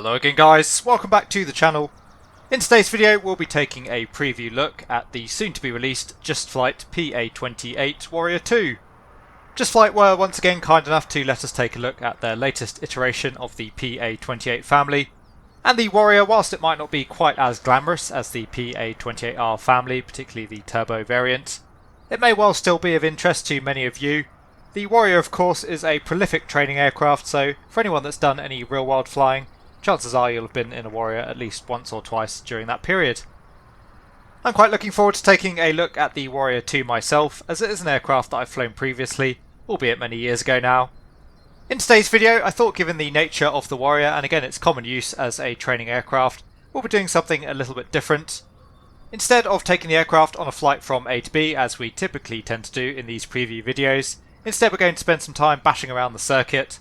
Hello again guys, welcome back to the channel. In today's video we'll be taking a preview look at the soon to be released Just Flight PA-28 Warrior 2. Just Flight were once again kind enough to let us take a look at their latest iteration of the PA-28 family. And the Warrior, whilst it might not be quite as glamorous as the PA-28R family, particularly the turbo variant, it may well still be of interest to many of you. The Warrior of course is a prolific training aircraft, so for anyone that's done any real world flying, chances are you'll have been in a Warrior at least once or twice during that period. I'm quite looking forward to taking a look at the Warrior 2 myself, as it is an aircraft that I've flown previously, albeit many years ago now. In today's video, I thought given the nature of the Warrior, and again its common use as a training aircraft, we'll be doing something a little bit different. Instead of taking the aircraft on a flight from A to B, as we typically tend to do in these preview videos, instead we're going to spend some time bashing around the circuit.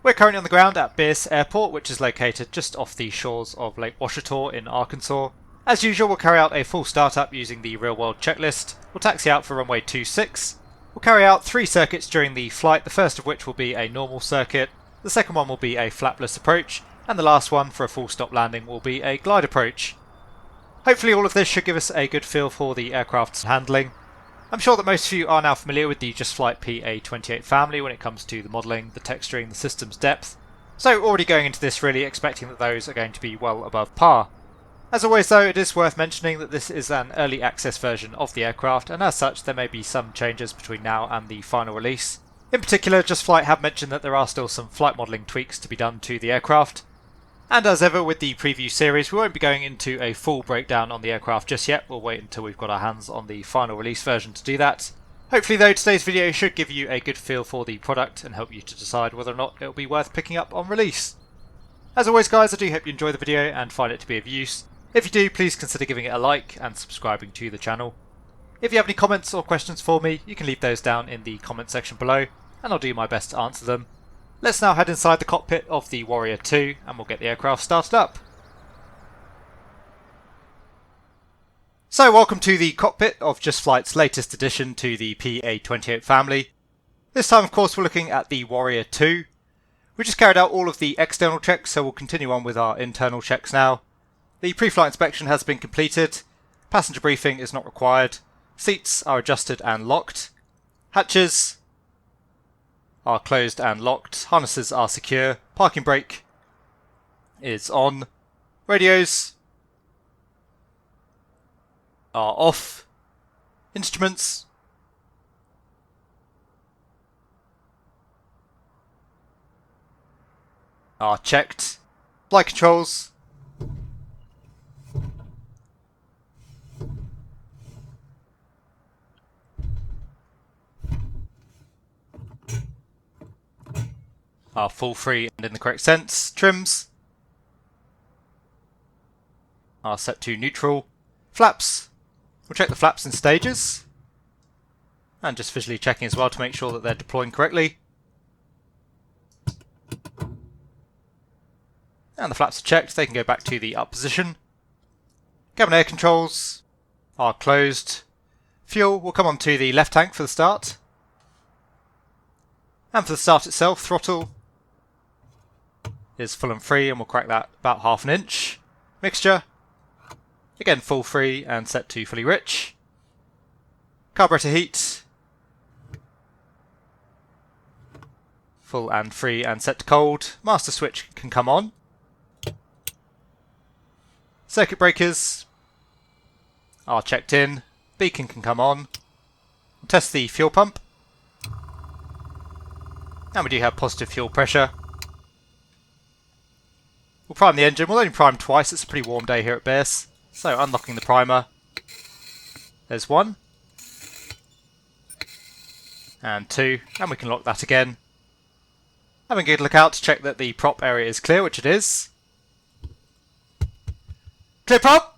We're currently on the ground at Pierce Airport, which is located just off the shores of Lake Ouachita in Arkansas. As usual, we'll carry out a full startup using the real-world checklist. We'll taxi out for runway 26. We'll carry out 3 circuits during the flight, the first of which will be a normal circuit, the second one will be a flapless approach, and the last one for a full stop landing will be a glide approach. Hopefully all of this should give us a good feel for the aircraft's handling. I'm sure that most of you are now familiar with the Just Flight PA-28 family when it comes to the modelling, the texturing, the system's depth, so already going into this really expecting that those are going to be well above par. As always though, it is worth mentioning that this is an early access version of the aircraft, and as such there may be some changes between now and the final release. In particular, Just Flight have mentioned that there are still some flight modelling tweaks to be done to the aircraft. And as ever with the preview series, we won't be going into a full breakdown on the aircraft just yet. We'll wait until we've got our hands on the final release version to do that. Hopefully though, today's video should give you a good feel for the product and help you to decide whether or not it'll be worth picking up on release. As always guys, I do hope you enjoy the video and find it to be of use. If you do, please consider giving it a like and subscribing to the channel. If you have any comments or questions for me, you can leave those down in the comment section below, and I'll do my best to answer them. Let's now head inside the cockpit of the Warrior 2 and we'll get the aircraft started up. So welcome to the cockpit of Just Flight's latest addition to the PA-28 family. This time of course we're looking at the Warrior 2. We just carried out all of the external checks, so we'll continue on with our internal checks now. The pre-flight inspection has been completed, passenger briefing is not required, seats are adjusted and locked, hatches are closed and locked, harnesses are secure, parking brake is on, radios are off, instruments are checked, flight controls are full free and in the correct sense, trims are set to neutral, flaps, we'll check the flaps in stages, and just visually checking as well to make sure that they're deploying correctly. And the flaps are checked, they can go back to the up position. Cabin air controls are closed. Fuel will come onto the left tank for the start. And for the start itself, throttle is full and free, and we'll crack that about ½ inch. Mixture, again full free and set to fully rich. Carburetor heat, full and free and set to cold. Master switch can come on. Circuit breakers are checked in. Beacon can come on. We'll test the fuel pump. And we do have positive fuel pressure. We'll prime the engine. We'll only prime twice. It's a pretty warm day here at base. So unlocking the primer. There's 1. And 2. And we can lock that again. Having a good look out to check that the prop area is clear, which it is. Clear prop!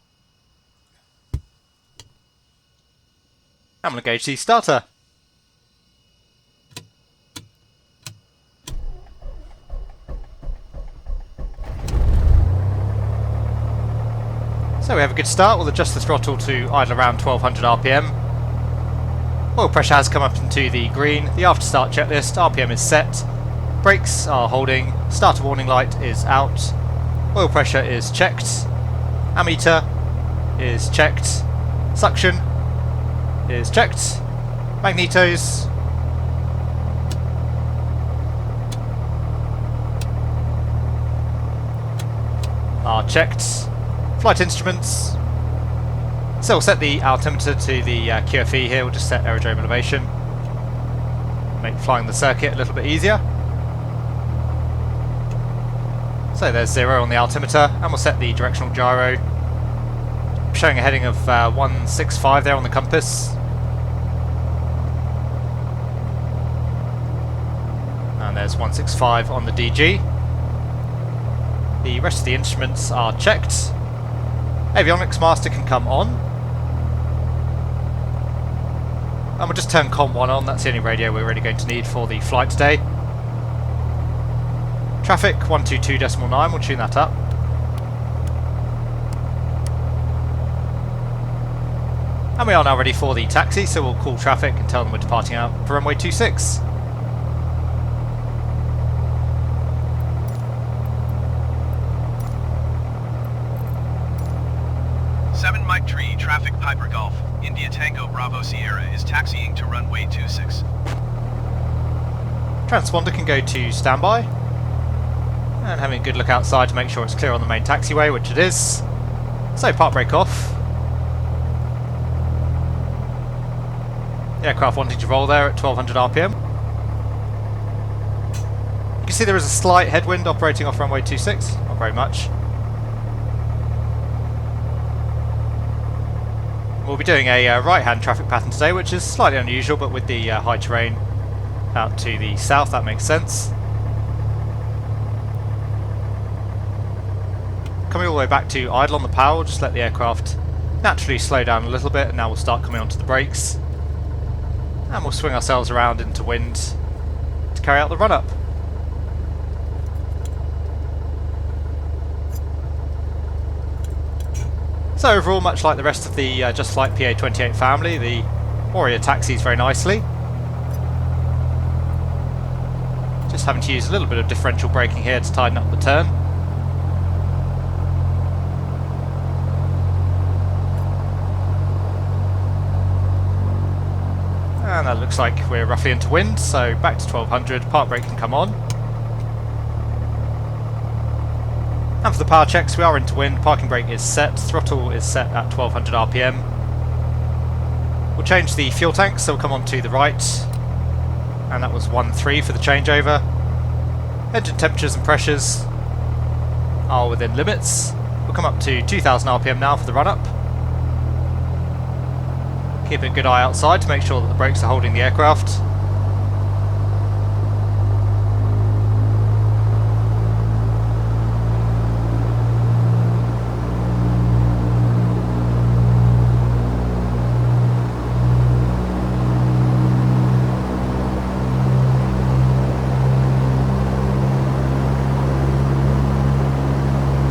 I'm going to engage the starter. So we have a good start. We'll adjust the throttle to idle around 1200 RPM. Oil pressure has come up into the green. The after start checklist, RPM is set. Brakes are holding. Starter warning light is out. Oil pressure is checked. Ammeter is checked. Suction is checked. Magnetos are checked. Flight instruments. So we'll set the altimeter to the QFE here. We'll just set aerodrome elevation. Make flying the circuit a little bit easier. So there's 0 on the altimeter, and we'll set the directional gyro, showing a heading of 165 there on the compass. And there's 165 on the DG. The rest of the instruments are checked. Avionics master can come on. And we'll just turn COM 1 on, that's the only radio we're really going to need for the flight today. Traffic 122.9, we'll tune that up. And we are now ready for the taxi, so we'll call traffic and tell them we're departing out for runway 26. Mike Tree, traffic Piper Golf, India Tango Bravo Sierra is taxiing to runway 26. Transponder can go to standby. And having a good look outside to make sure it's clear on the main taxiway, which it is. So park brake off. The aircraft wanting to roll there at 1200 RPM. You can see there is a slight headwind operating off runway 26, not very much. We'll be doing a right-hand traffic pattern today, which is slightly unusual, but with the high terrain out to the south, that makes sense. Coming all the way back to idle on the power, we'll just let the aircraft naturally slow down a little bit, and now we'll start coming onto the brakes. And we'll swing ourselves around into wind to carry out the run-up. So overall, much like the rest of the Just Flight PA-28 family, the Warrior taxis very nicely. Just having to use a little bit of differential braking here to tighten up the turn. And that looks like we're roughly into wind, so back to 1200, park brake can come on. And for the power checks, we are into wind, parking brake is set, throttle is set at 1200 RPM. We'll change the fuel tank, so we'll come on to the right, and that was 1.3 for the changeover. Engine temperatures and pressures are within limits. We'll come up to 2000 RPM now for the run-up. Keeping a good eye outside to make sure that the brakes are holding the aircraft.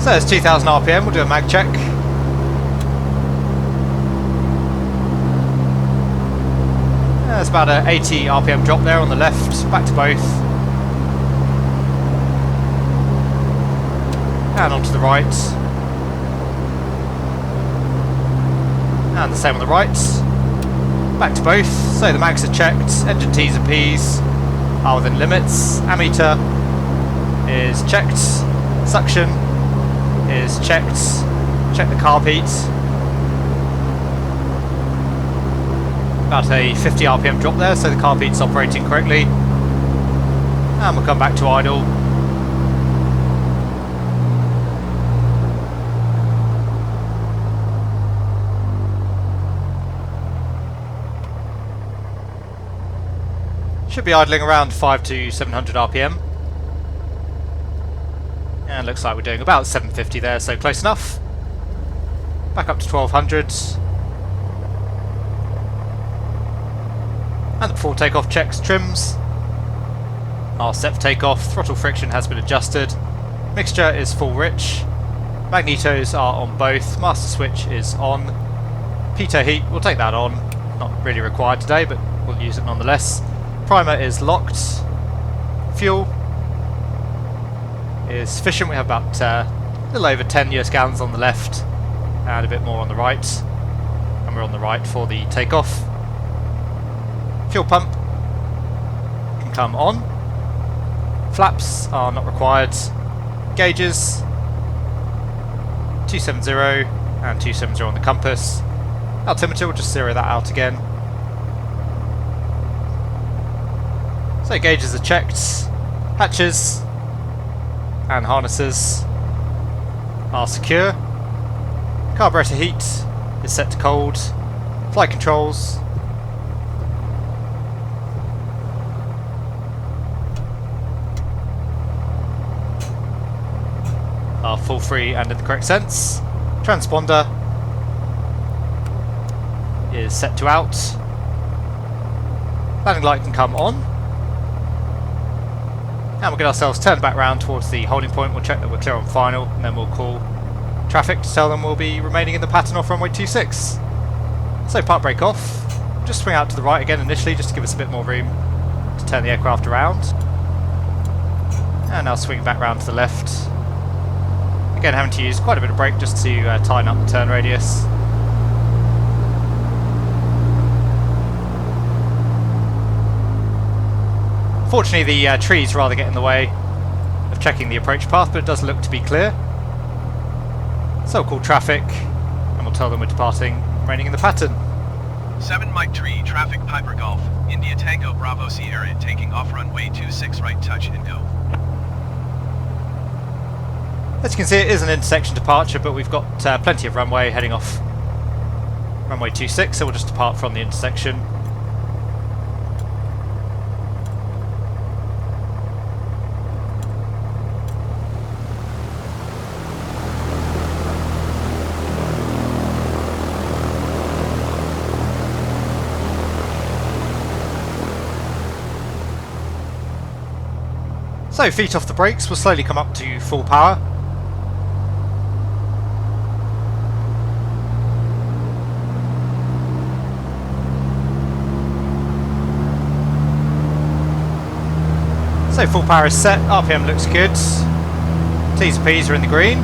So it's 2000 RPM, we'll do a mag check. There's about an 80 RPM drop there on the left, back to both. And onto the right. And the same on the right. Back to both. So the mags are checked, engine T's and P's are within limits. Ammeter is checked. Suction is checked. Check the carb heat. About a 50 RPM drop there, so the carb heat's operating correctly. And we'll come back to idle. Should be idling around 5 to 700 RPM. And looks like we're doing about 750 there, so close enough. Back up to 1200. And the full takeoff checks, trims are set for takeoff. Throttle friction has been adjusted. Mixture is full rich. Magnetos are on both. Master switch is on. Pitot heat, we'll take that on. Not really required today, but we'll use it nonetheless. Primer is locked. Fuel is sufficient. We have about little over 10 US gallons on the left and a bit more on the right, and we're on the right for the takeoff. Fuel pump can come on. Flaps are not required. Gauges 270 and 270 on the compass. Altimeter, we'll just zero that out again. So gauges are checked. Hatches and harnesses are secure. Carburetor heat is set to cold. Flight controls are full free and in the correct sense. Transponder is set to out. Landing light can come on. And we'll get ourselves turned back round towards the holding point. We'll check that we're clear on final, and then we'll call traffic to tell them we'll be remaining in the pattern off runway 26. So park brake off. Just swing out to the right again initially, just to give us a bit more room to turn the aircraft around. And now swing back round to the left. Again, having to use quite a bit of brake just to tighten up the turn radius. Fortunately, the trees rather get in the way of checking the approach path, but it does look to be clear. So we'll call traffic, and we'll tell them we're departing, remaining in the pattern. 7 Mike Tree, traffic Piper Golf, India Tango Bravo Sierra, taking off runway 26 right touch and go. As you can see, it is an intersection departure, but we've got plenty of runway heading off runway 26, so we'll just depart from the intersection. So, feet off the brakes, we'll slowly come up to full power. So full power is set, RPM looks good, T's and P's are in the green.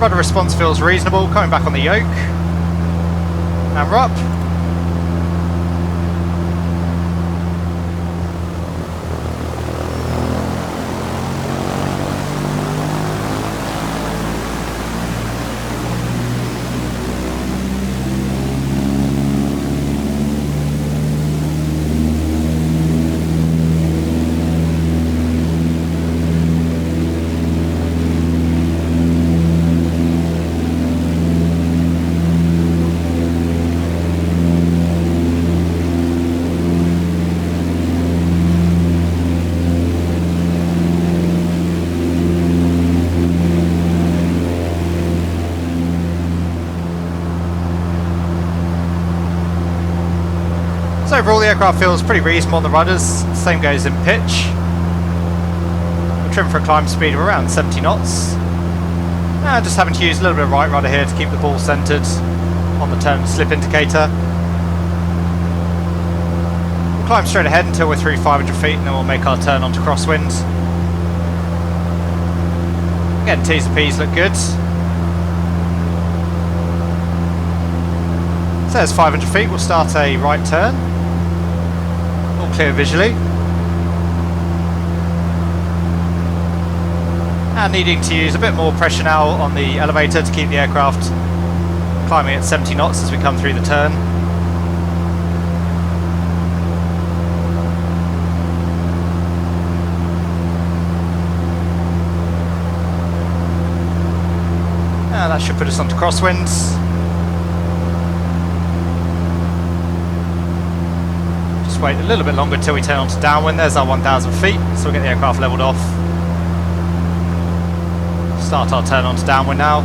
Rudder response feels reasonable, coming back on the yoke. And we're up. So overall the aircraft feels pretty reasonable on the rudders, same goes in pitch. We're trimmed for a climb speed of around 70 knots. And just having to use a little bit of right rudder here to keep the ball centred on the turn slip indicator. We'll climb straight ahead until we're through 500 feet and then we'll make our turn onto crosswind. Again, T's and P's look good. So there's 500 feet, we'll start a right turn. All clear visually. And needing to use a bit more pressure now on the elevator to keep the aircraft climbing at 70 knots as we come through the turn. And that should put us onto crosswinds. Wait a little bit longer till we turn onto downwind. There's our 1,000 feet, so we'll get the aircraft levelled off. Start our turn onto downwind now.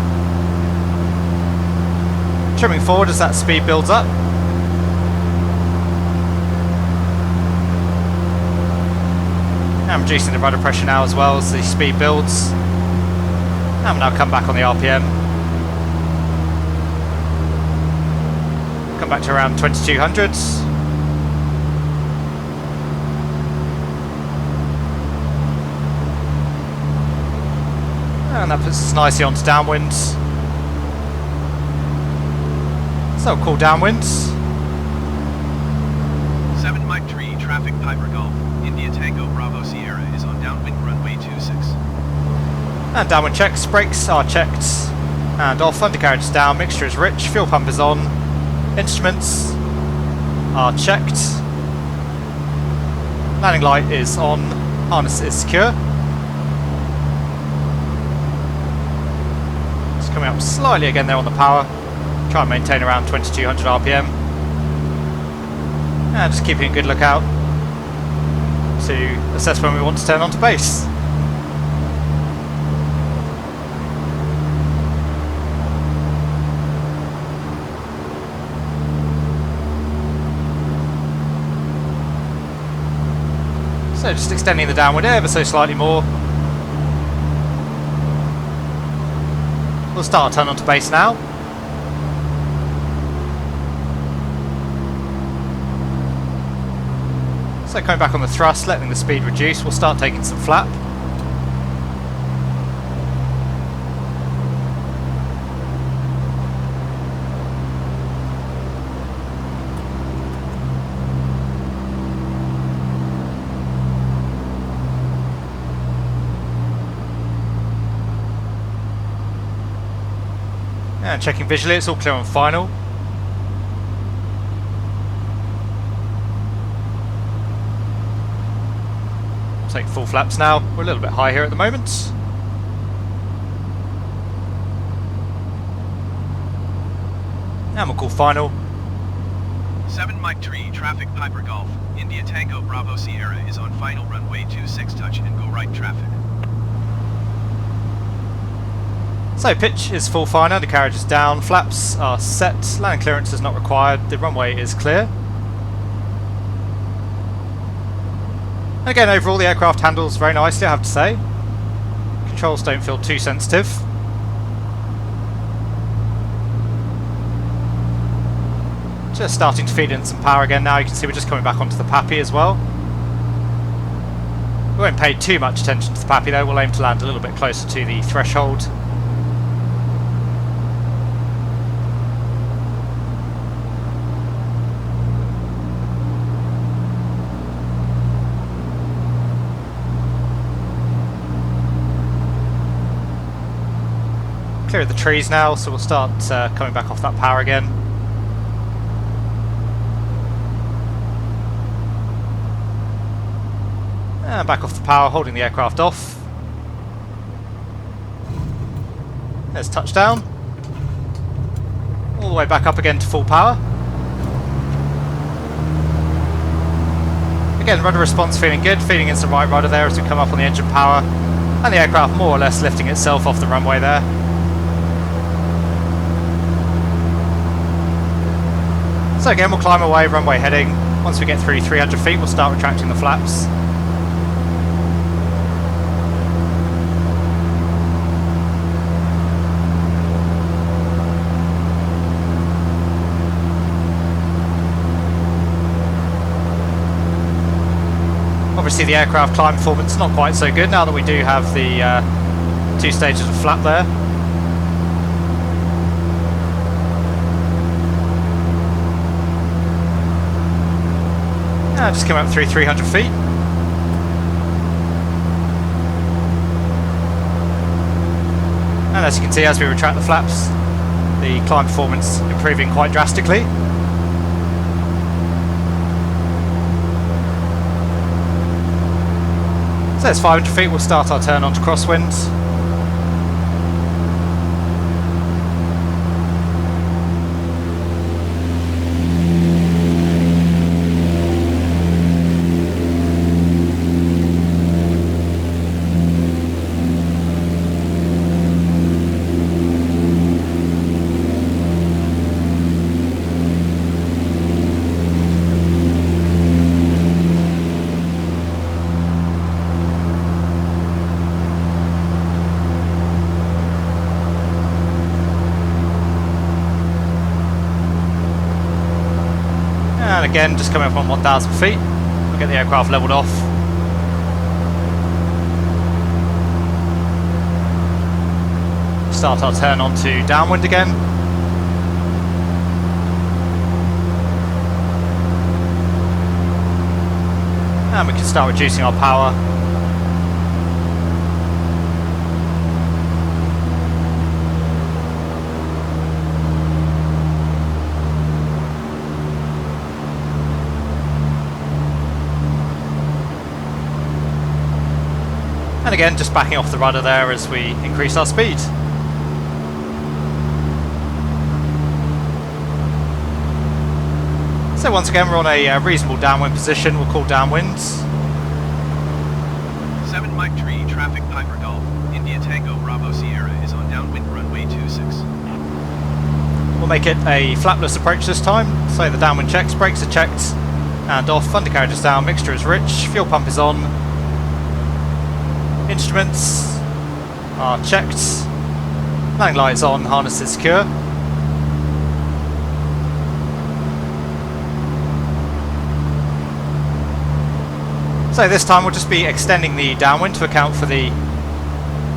Trimming forward as that speed builds up. And reducing the rudder pressure now as well as the speed builds. And we'll now come back on the RPM. Come back to around 2200. And that puts us nicely onto downwind. So cool downwind. 7 Mike Tree, traffic Piper Golf, India Tango Bravo Sierra is on downwind runway 26. And downwind checks, brakes are checked and off, undercarriage is down, mixture is rich, fuel pump is on, instruments are checked, landing light is on, harness is secure. It's coming up slightly again there on the power, try and maintain around 2200 RPM. And just keeping a good lookout to assess when we want to turn onto base. So just extending the downwind ever so slightly more. We'll start our turn onto base now. So coming back on the thrust, letting the speed reduce, we'll start taking some flap. And checking visually, it's all clear on final. Take full flaps now. We're a little bit high here at the moment. And we'll call final. 7 Mike Tree, traffic Piper Golf, India Tango Bravo Sierra is on final runway 26 touch and go right traffic. So pitch is full fine, undercarriage is down, flaps are set, landing clearance is not required, the runway is clear. And again, overall the aircraft handles very nicely, I have to say. Controls don't feel too sensitive. Just starting to feed in some power again now, you can see we're just coming back onto the PAPI as well. We won't pay too much attention to the PAPI though, we'll aim to land a little bit closer to the threshold. Clear of the trees now, so we'll start coming back off that power again. And back off the power, holding the aircraft off. There's touchdown. All the way back up again to full power. Again, rudder response feeling good, feeding in some right rudder there as we come up on the engine power. And the aircraft more or less lifting itself off the runway there. So again, we'll climb away, runway heading. Once we get through 300 feet, we'll start retracting the flaps. Obviously the aircraft climb performance is not quite so good now that we do have the 2 stages of flap there. Just come up through 300 feet. And as you can see, as we retract the flaps, the climb performance improving quite drastically. So it's 500 feet, we'll start our turn onto crosswinds. And again, just coming up on 1,000 feet, we'll get the aircraft levelled off. start our turn onto downwind again. And we can start reducing our power. And again, just backing off the rudder there as we increase our speed. So once again, we're on a reasonable downwind position. We'll call downwind. 7 Mike Tree, traffic Piper Golf, India Tango Bravo Sierra is on downwind runway 26. We'll make it a flapless approach this time. So the downwind checks, brakes are checked and off, undercarriage is down, mixture is rich, fuel pump is on. Instruments are checked, landing light is on, harness is secure. So this time we'll just be extending the downwind to account for the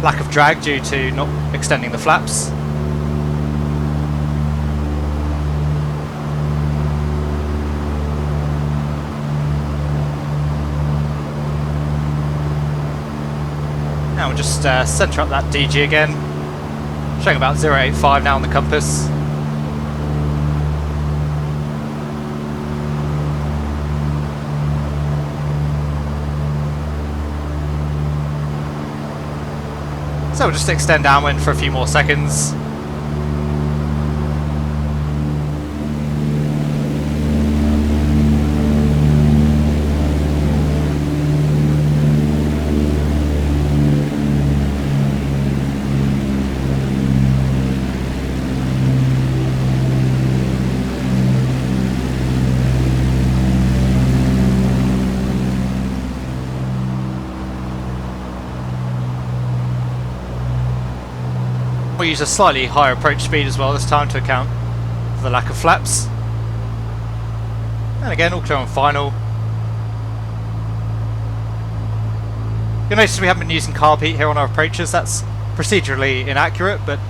lack of drag due to not extending the flaps. Now we'll just centre up that DG again, showing about 0.85 now on the compass. So we'll just extend downwind for a few more seconds. We'll use a slightly higher approach speed as well this time to account for the lack of flaps. And again, all clear on final. You'll notice we haven't been using carb heat here on our approaches. That's procedurally inaccurate, but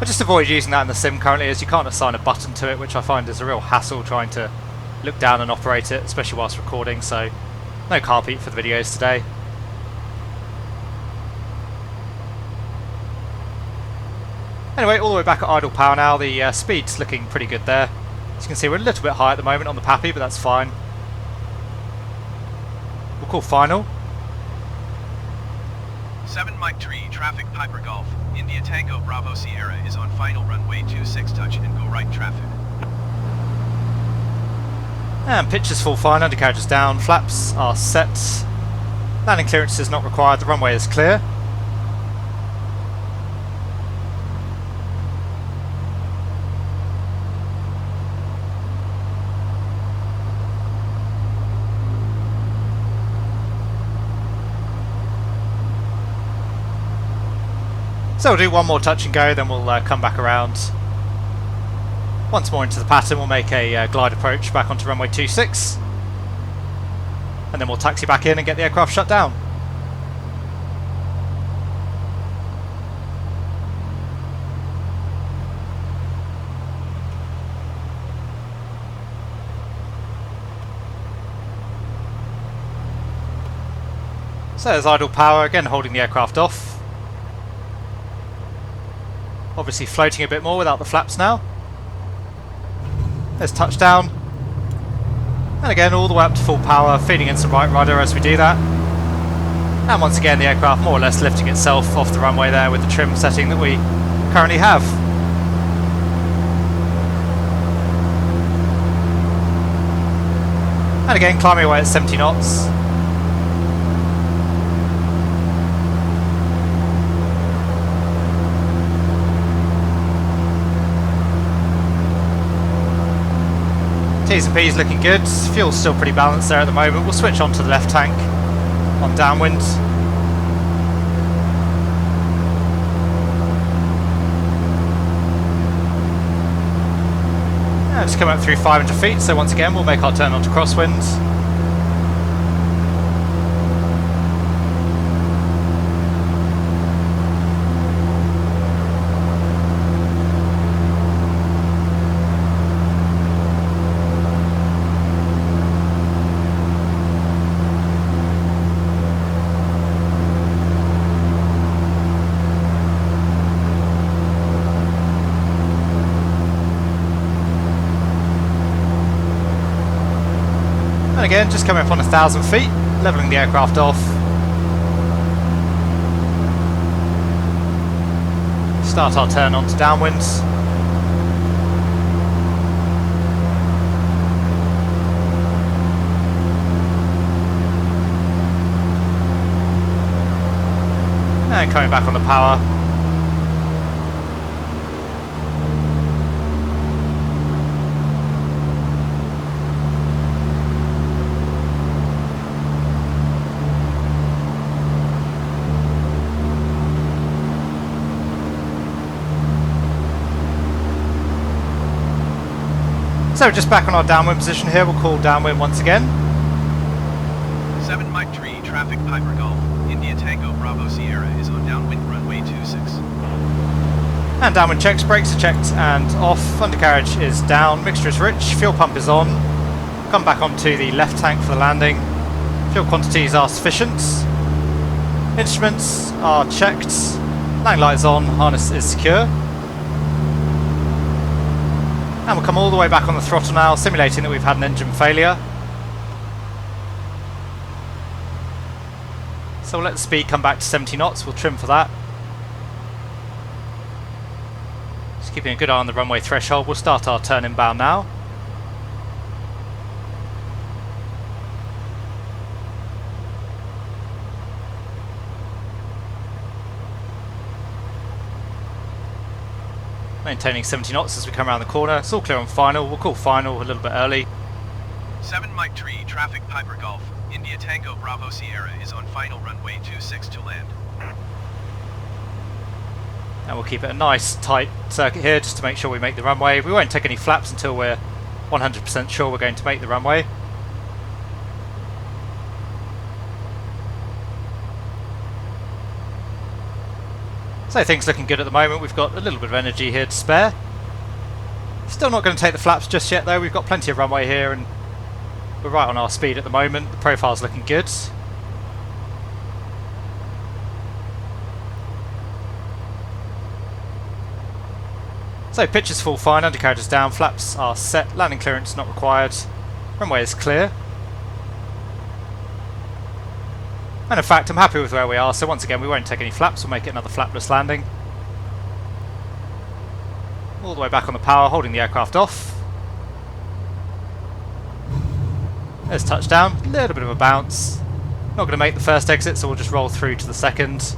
I just avoid using that in the sim currently, as you can't assign a button to it, which I find is a real hassle trying to look down and operate it, especially whilst recording, so no carb heat for the videos today. Anyway, all the way back at idle power now, the speed's looking pretty good there. As you can see, we're a little bit high at the moment on the Pappy, but that's fine. We'll call final. 7 Mike Tree, traffic Piper Golf, India Tango Bravo Sierra is on final runway 26 touch and go right traffic. And pitch is full fine, undercarriage is down, flaps are set. Landing clearance is not required, the runway is clear. So we'll do one more touch and go, then we'll come back around. Once more into the pattern, we'll make a glide approach back onto runway 26. And then we'll taxi back in and get the aircraft shut down. So there's idle power, again holding the aircraft off. Obviously floating a bit more without the flaps now. There's touchdown. And again all the way up to full power, feeding in some right rudder as we do that. And once again the aircraft more or less lifting itself off the runway there with the trim setting that we currently have. And again climbing away at 70 knots. T's and P's looking good, fuel's still pretty balanced there at the moment. We'll switch on to the left tank on downwind. Yeah, just come up through 500 feet, so once again we'll make our turn onto crosswind. again, just coming up on 1,000 feet, levelling the aircraft off. Start our turn onto downwinds. And coming back on the power. So just back on our downwind position here, we'll call downwind once again. 7 Mike Tree, traffic Piper Golf, India Tango Bravo Sierra is on downwind runway 26. And downwind checks, brakes are checked and off, undercarriage is down, mixture is rich, fuel pump is on. Come back onto the left tank for the landing. Fuel quantities are sufficient. Instruments are checked. Landing light is on, harness is secure. And we'll come all the way back on the throttle now, simulating that we've had an engine failure. So we'll let the speed come back to 70 knots, we'll trim for that. Just keeping a good eye on the runway threshold, we'll start our turn inbound now. Maintaining 70 knots as we come around the corner. It's all clear on final. We'll call final a little bit early. 7 Mike Tree, traffic Piper Golf, India Tango Bravo Sierra is on final runway 26 to land. And we'll keep it a nice tight circuit here just to make sure we make the runway. We won't take any flaps until we're 100% sure we're going to make the runway. So things looking good at the moment. We've got a little bit of energy here to spare. Still not going to take the flaps just yet though. We've got plenty of runway here and we're right on our speed at the moment. The profile's looking good. So pitch is full fine, undercarriage is down, flaps are set, landing clearance not required, runway is clear. And in fact I'm happy with where we are, so once again we won't take any flaps, we'll make it another flapless landing. All the way back on the power, holding the aircraft off. There's touchdown, a little bit of a bounce. Not going to make the first exit, so we'll just roll through to the second.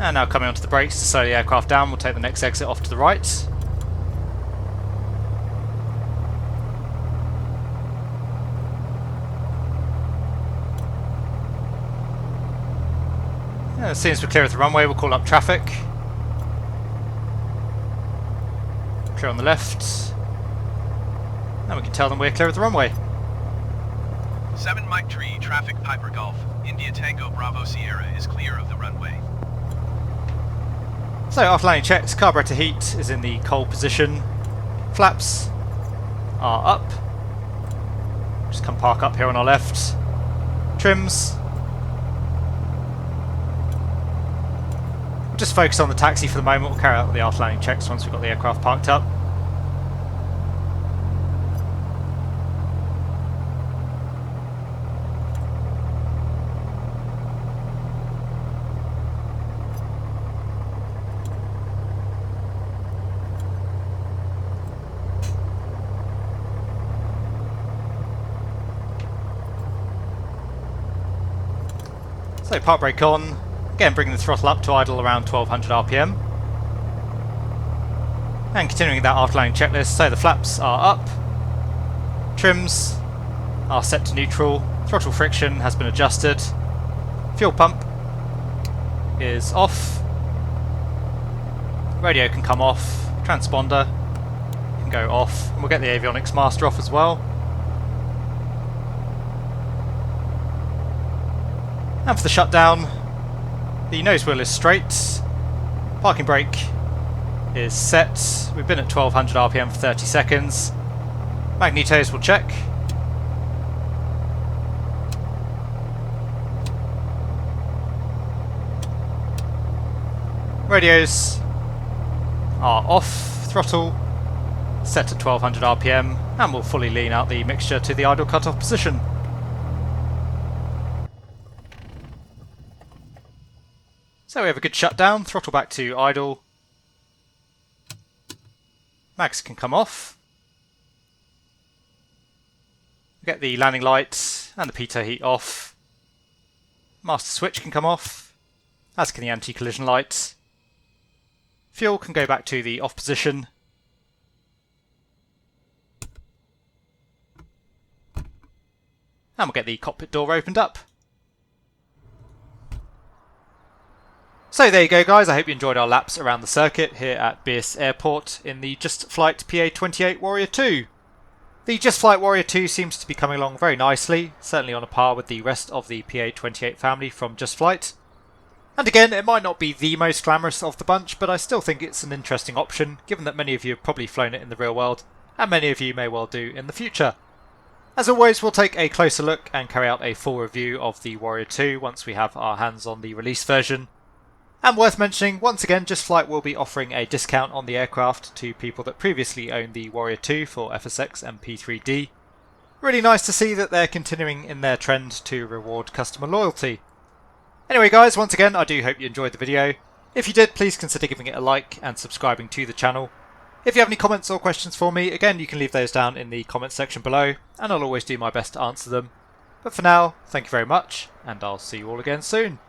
And now coming onto the brakes to slow the aircraft down, we'll take the next exit off to the right. And as soon as we're clear of the runway, we'll call up traffic. Clear on the left. And we can tell them we're clear of the runway. 7 Mike Tree, traffic Piper Golf, India Tango Bravo Sierra is clear of the runway. So after landing checks, carburetor heat is in the cold position. Flaps are up. Just come park up here on our left. Trims. We'll just focus on the taxi for the moment. We'll carry out the after landing checks once we've got the aircraft parked up. So park brake on, Again, bringing the throttle up to idle around 1200 RPM. And continuing that after landing checklist, so the flaps are up, trims are set to neutral, throttle friction has been adjusted, fuel pump is off, radio can come off, transponder can go off, and we'll get the avionics master off as well. And for the shutdown, the nose wheel is straight, parking brake is set, we've been at 1200 RPM for 30 seconds, magnetos will check, radios are off, throttle set at 1200 RPM, and we'll fully lean out the mixture to the idle cutoff position. So we have a good shutdown, throttle back to idle, mags can come off, get the landing light and the pitot heat off, master switch can come off, as can the anti-collision light, fuel can go back to the off position, and we'll get the cockpit door opened up. So there you go guys, I hope you enjoyed our laps around the circuit here at Bias Airport in the Just Flight PA-28 Warrior 2. The Just Flight Warrior 2 seems to be coming along very nicely, certainly on a par with the rest of the PA-28 family from Just Flight. And again, it might not be the most glamorous of the bunch, but I still think it's an interesting option, given that many of you have probably flown it in the real world, and many of you may well do in the future. As always, we'll take a closer look and carry out a full review of the Warrior 2 once we have our hands on the release version. And worth mentioning, once again, Just Flight will be offering a discount on the aircraft to people that previously owned the Warrior 2 for FSX and P3D. Really nice to see that they're continuing in their trend to reward customer loyalty. Anyway guys, once again, I do hope you enjoyed the video. If you did, please consider giving it a like and subscribing to the channel. If you have any comments or questions for me, again, you can leave those down in the comments section below, and I'll always do my best to answer them. But for now, thank you very much, and I'll see you all again soon.